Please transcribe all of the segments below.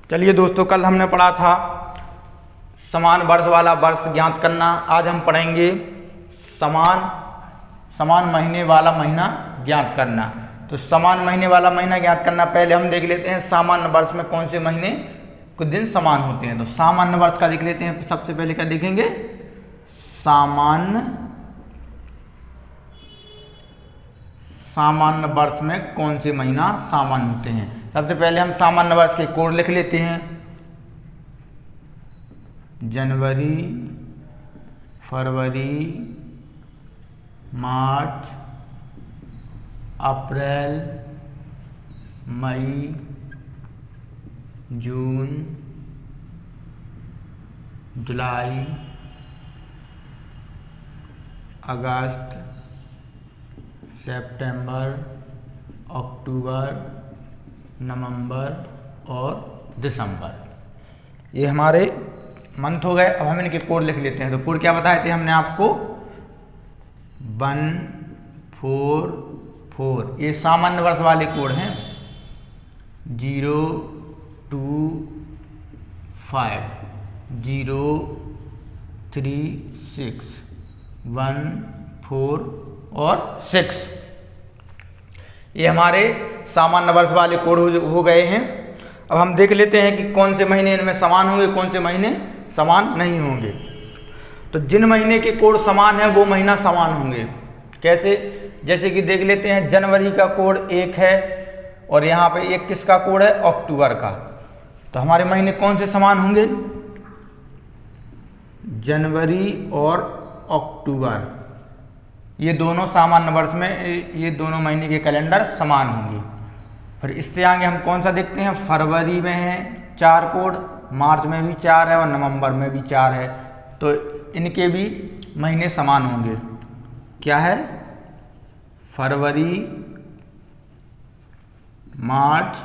चलिए दोस्तों, कल हमने पढ़ा था समान वर्ष वाला वर्ष ज्ञात करना। आज हम पढ़ेंगे समान महीने वाला महीना ज्ञात करना। तो समान महीने वाला महीना ज्ञात करना, पहले हम देख लेते हैं सामान्य वर्ष में कौन से महीने कुछ दिन समान होते हैं। तो सामान्य वर्ष का देख लेते हैं। सबसे पहले क्या देखेंगे? सामान्य वर्ष में कौन से महीना सामान्य होते हैं। सबसे पहले हम सामान्य वर्ष के कोड लिख लेते हैं। जनवरी, फरवरी, मार्च, अप्रैल, मई, जून, जुलाई, अगस्त, सितंबर, अक्टूबर, नवंबर और दिसंबर। ये हमारे मंथ हो गए। अब हम इनके कोड लिख लेते हैं। तो कोड क्या बताए थे हमने आपको? 144। ये सामान्य वर्ष वाले कोड हैं। 025, 036, 1, 4 और 6। ये हमारे सामान्य वर्ष वाले कोड हो गए हैं। अब हम देख लेते हैं कि कौन से महीने इनमें समान होंगे, कौन से महीने समान नहीं होंगे। तो जिन महीने के कोड समान है वो महीना समान होंगे। कैसे? जैसे कि देख लेते हैं, जनवरी का कोड 1 है और यहाँ पे 1 किसका कोड है? अक्टूबर का। तो हमारे महीने कौन से समान होंगे? जनवरी और अक्टूबर, ये दोनों सामान्य वर्ष में ये दोनों महीने के कैलेंडर समान होंगे। फिर इससे आगे हम कौन सा देखते हैं? फरवरी में है 4 कोड, मार्च में भी 4 है और नवंबर में भी 4 है। तो इनके भी महीने समान होंगे। क्या है? फरवरी, मार्च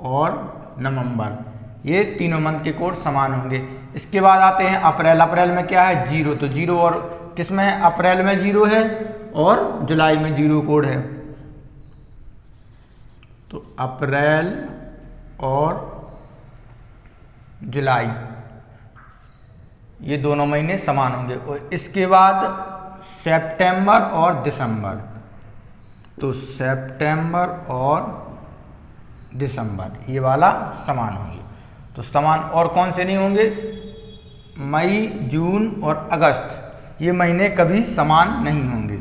और नवंबर, ये तीनों मंथ के कोड समान होंगे। इसके बाद आते हैं अप्रैल। अप्रैल में क्या है? 0। तो 0 और किस में है? अप्रैल में 0 है और जुलाई में 0 कोड है। तो अप्रैल और जुलाई, ये दोनों महीने समान होंगे। और इसके बाद सितंबर और दिसंबर। तो सितंबर और दिसंबर, ये वाला समान होंगे। तो समान और कौन से नहीं होंगे? मई, जून और अगस्त, ये महीने कभी समान नहीं होंगे।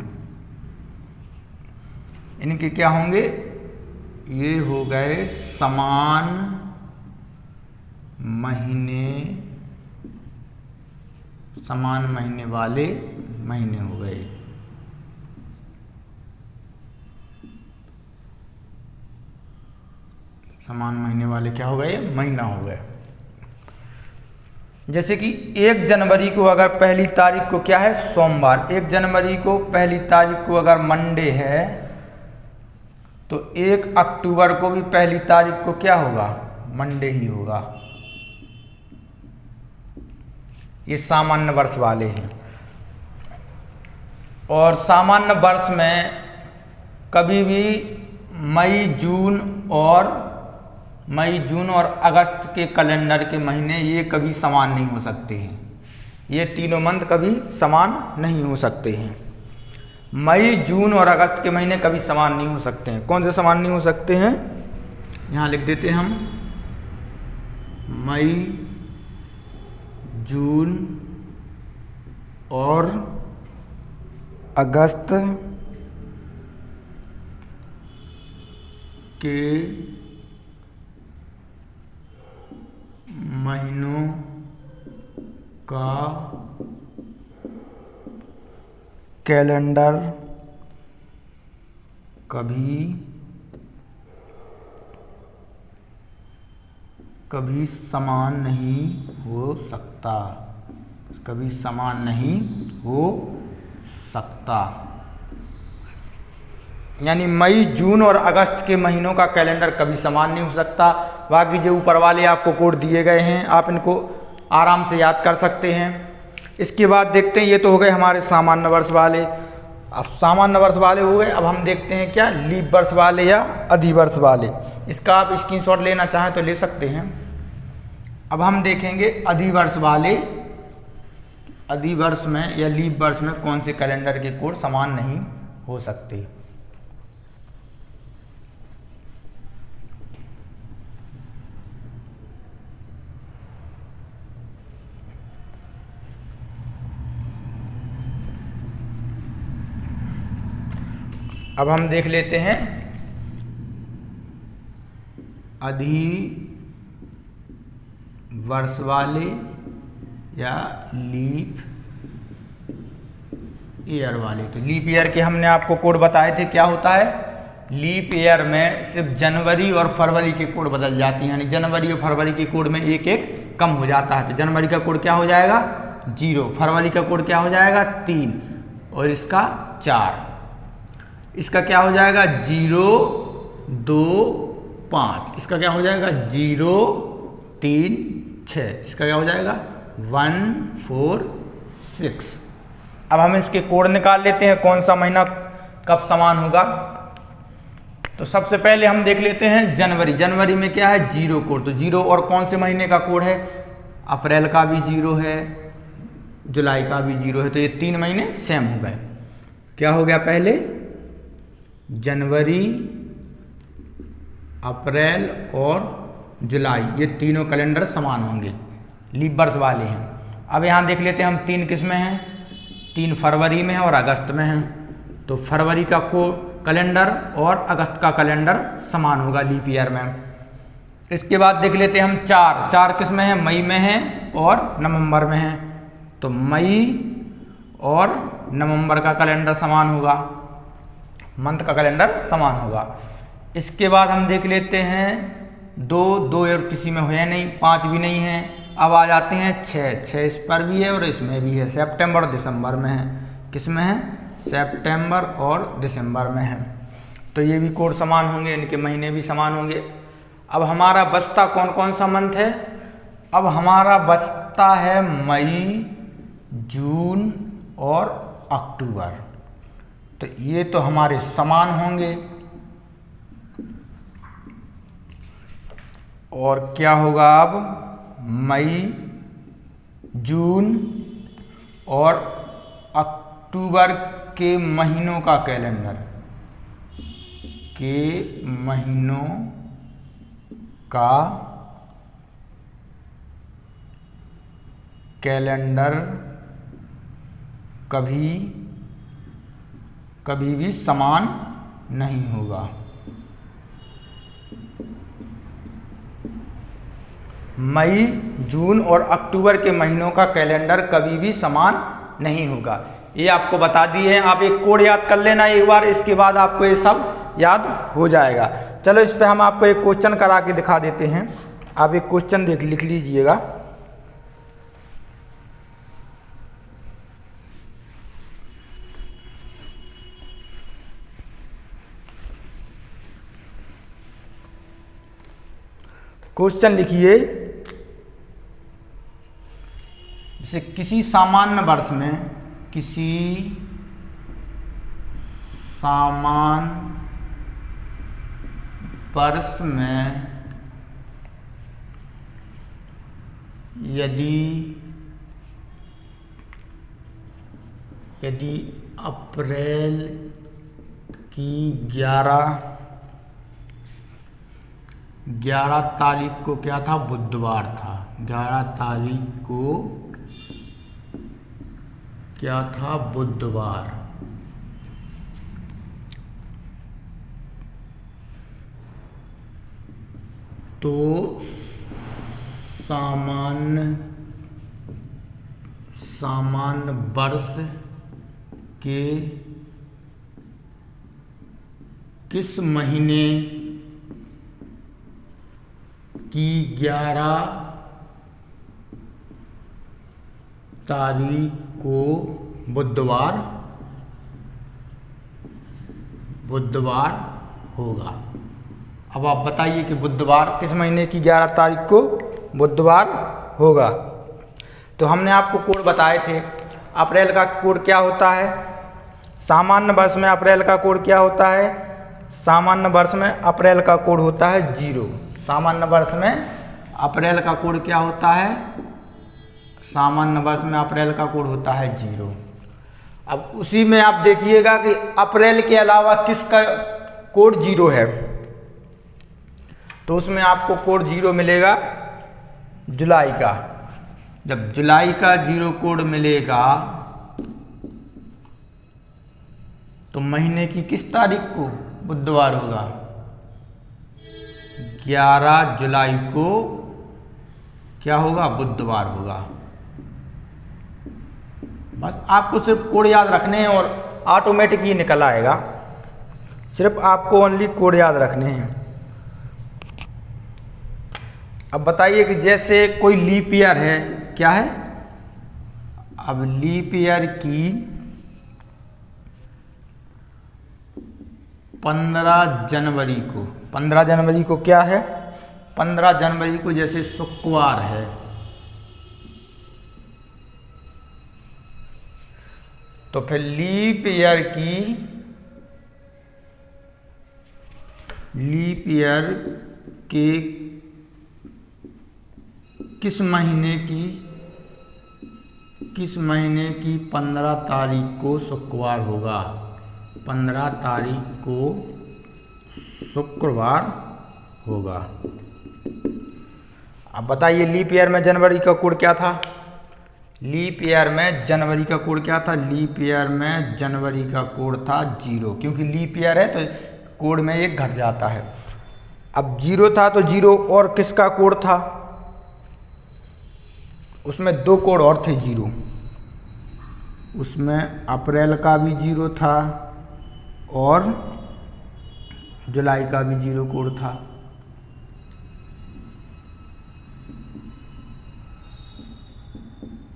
इनके क्या होंगे? ये हो गए समान महीने वाले महीने हो गए। समान महीने वाले क्या हो गए? महीना हो गए। जैसे कि 1 जनवरी को अगर पहली तारीख को क्या है? सोमवार। 1 जनवरी को पहली तारीख को अगर मंडे है तो 1 अक्टूबर को भी पहली तारीख को क्या होगा? मंडे ही होगा। ये सामान्य वर्ष वाले हैं। और सामान्य वर्ष में कभी भी मई, जून और अगस्त के कैलेंडर के महीने ये कभी समान नहीं हो सकते हैं। ये तीनों मंथ कभी समान नहीं हो सकते हैं। मई, जून और अगस्त के महीने कभी समान नहीं हो सकते हैं। कौन से समान नहीं हो सकते हैं? यहाँ लिख देते हैं हम, मई, जून और अगस्त के महीनों का कैलेंडर कभी समान नहीं हो सकता। कभी समान नहीं हो सकता। यानी मई, जून और अगस्त के महीनों का कैलेंडर कभी समान नहीं हो सकता। बाकी जो ऊपर वाले आपको कोड दिए गए हैं, आप इनको आराम से याद कर सकते हैं। इसके बाद देखते हैं, ये तो हो गए हमारे सामान्य वर्ष वाले। अब सामान्य वर्ष वाले हो गए। अब हम देखते हैं क्या लीप वर्ष वाले या अधिवर्ष वाले। इसका आप स्क्रीनशॉट लेना चाहें तो ले सकते हैं। अब हम देखेंगे अधिवर्ष वाले, अधिवर्ष में या लीप वर्ष में कौन से कैलेंडर के कोड समान नहीं हो सकते। अब हम देख लेते हैं अधिवर्ष वाले या लीप ईयर वाले। तो लीप ईयर के हमने आपको कोड बताए थे, क्या होता है, लीप ईयर में सिर्फ जनवरी और फरवरी के कोड बदल जाते हैं, यानी जनवरी और फरवरी के कोड में एक एक कम हो जाता है। तो जनवरी का कोड क्या हो जाएगा 0, फरवरी का कोड क्या हो जाएगा 3 और इसका 4, इसका क्या हो जाएगा 0 2 5, इसका क्या हो जाएगा 0 3 6, इसका क्या हो जाएगा 1 4 6। अब हम इसके कोड निकाल लेते हैं कौन सा महीना कब समान होगा। तो सबसे पहले हम देख लेते हैं जनवरी। जनवरी में क्या है 0 कोड, तो 0 और कौन से महीने का कोड है, अप्रैल का भी 0 है, जुलाई का भी 0 है। तो ये 3 महीने सेम हो गए। क्या हो गया पहले जनवरी, अप्रैल और जुलाई, ये तीनों कैलेंडर समान होंगे, लीप वर्ष वाले हैं। अब यहाँ देख लेते हैं हम 3 किस में हैं, 3 फरवरी में है और अगस्त में है। तो फरवरी का कैलेंडर और अगस्त का कैलेंडर समान होगा लीप ईयर में। इसके बाद देख लेते हैं हम 4 किस में है, मई में है और नवंबर में है। तो मई और नवंबर का कैलेंडर समान होगा, मंथ का कैलेंडर समान होगा। इसके बाद हम देख लेते हैं 2 और किसी में है नहीं, 5 भी नहीं है। अब आ जाते हैं 6 इस पर भी है और इसमें भी है, सितंबर और दिसंबर में है। किस में है, सितंबर और दिसंबर में है। तो ये भी कोड समान होंगे, इनके महीने भी समान होंगे। अब हमारा बचता कौन कौन सा मंथ है, अब हमारा बचता है मई, जून और अक्टूबर। तो ये तो हमारे समान होंगे। और क्या होगा अब मई, जून और अक्टूबर के महीनों का कैलेंडर, कभी भी समान नहीं होगा। मई, जून और अक्टूबर के महीनों का कैलेंडर कभी भी समान नहीं होगा। ये आपको बता दिए हैं। आप एक कोड याद कर लेना एक बार, इसके बाद आपको ये सब याद हो जाएगा। चलो इस पे हम आपको एक क्वेश्चन करा के दिखा देते हैं। आप एक क्वेश्चन लिख लीजिएगा। क्वेश्चन लिखिए, जैसे किसी सामान्य वर्ष में यदि अप्रैल की 11 तारीख को क्या था, बुधवार था। 11 तारीख को क्या था, बुधवार। तो सामान्य वर्ष के किस महीने की 11 तारीख को बुधवार होगा। अब आप बताइए कि बुधवार किस महीने की 11 तारीख को बुधवार होगा। तो हमने आपको कोड बताए थे। अप्रैल का कोड क्या होता है, सामान्य वर्ष में अप्रैल का कोड क्या होता है, सामान्य वर्ष में अप्रैल का कोड होता है 0। सामान्य वर्ष में अप्रैल का कोड क्या होता है? सामान्य वर्ष में अप्रैल का कोड होता है 0। अब उसी में आप देखिएगा कि अप्रैल के अलावा किसका कोड 0 है, तो उसमें आपको कोड 0 मिलेगा जुलाई का। जब जुलाई का 0 कोड मिलेगा तो महीने की किस तारीख को बुधवार होगा? 11 जुलाई को क्या होगा? बुधवार होगा। बस आपको सिर्फ कोड याद रखने हैं और ऑटोमेटिक ही निकल आएगा। सिर्फ आपको ओनली कोड याद रखने हैं। अब बताइए कि जैसे कोई लीप ईयर है, क्या है? अब लीप ईयर की 15 जनवरी को क्या है? 15 जनवरी को जैसे शुक्रवार है, तो फिर लीप ईयर के किस महीने की 15 तारीख को शुक्रवार होगा? 15 तारीख को शुक्रवार होगा। अब बताइए लीप ईयर में जनवरी का कोड क्या था? लीप ईयर में जनवरी का कोड क्या था? लीप ईयर में जनवरी का कोड था 0, क्योंकि लीप ईयर है तो कोड में 1 घट जाता है। अब 0 था तो 0 और किसका कोड था? उसमें 2 कोड और थे 0। उसमें अप्रैल का भी 0 था और जुलाई का भी 0 कोड था।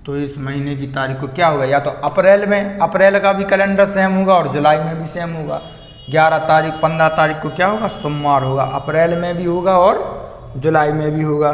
तो इस महीने की तारीख को क्या होगा? या तो अप्रैल का भी कैलेंडर सेम होगा और जुलाई में भी सेम होगा। 11 तारीख 15 तारीख को क्या होगा? सोमवार होगा। अप्रैल में भी होगा और जुलाई में भी होगा।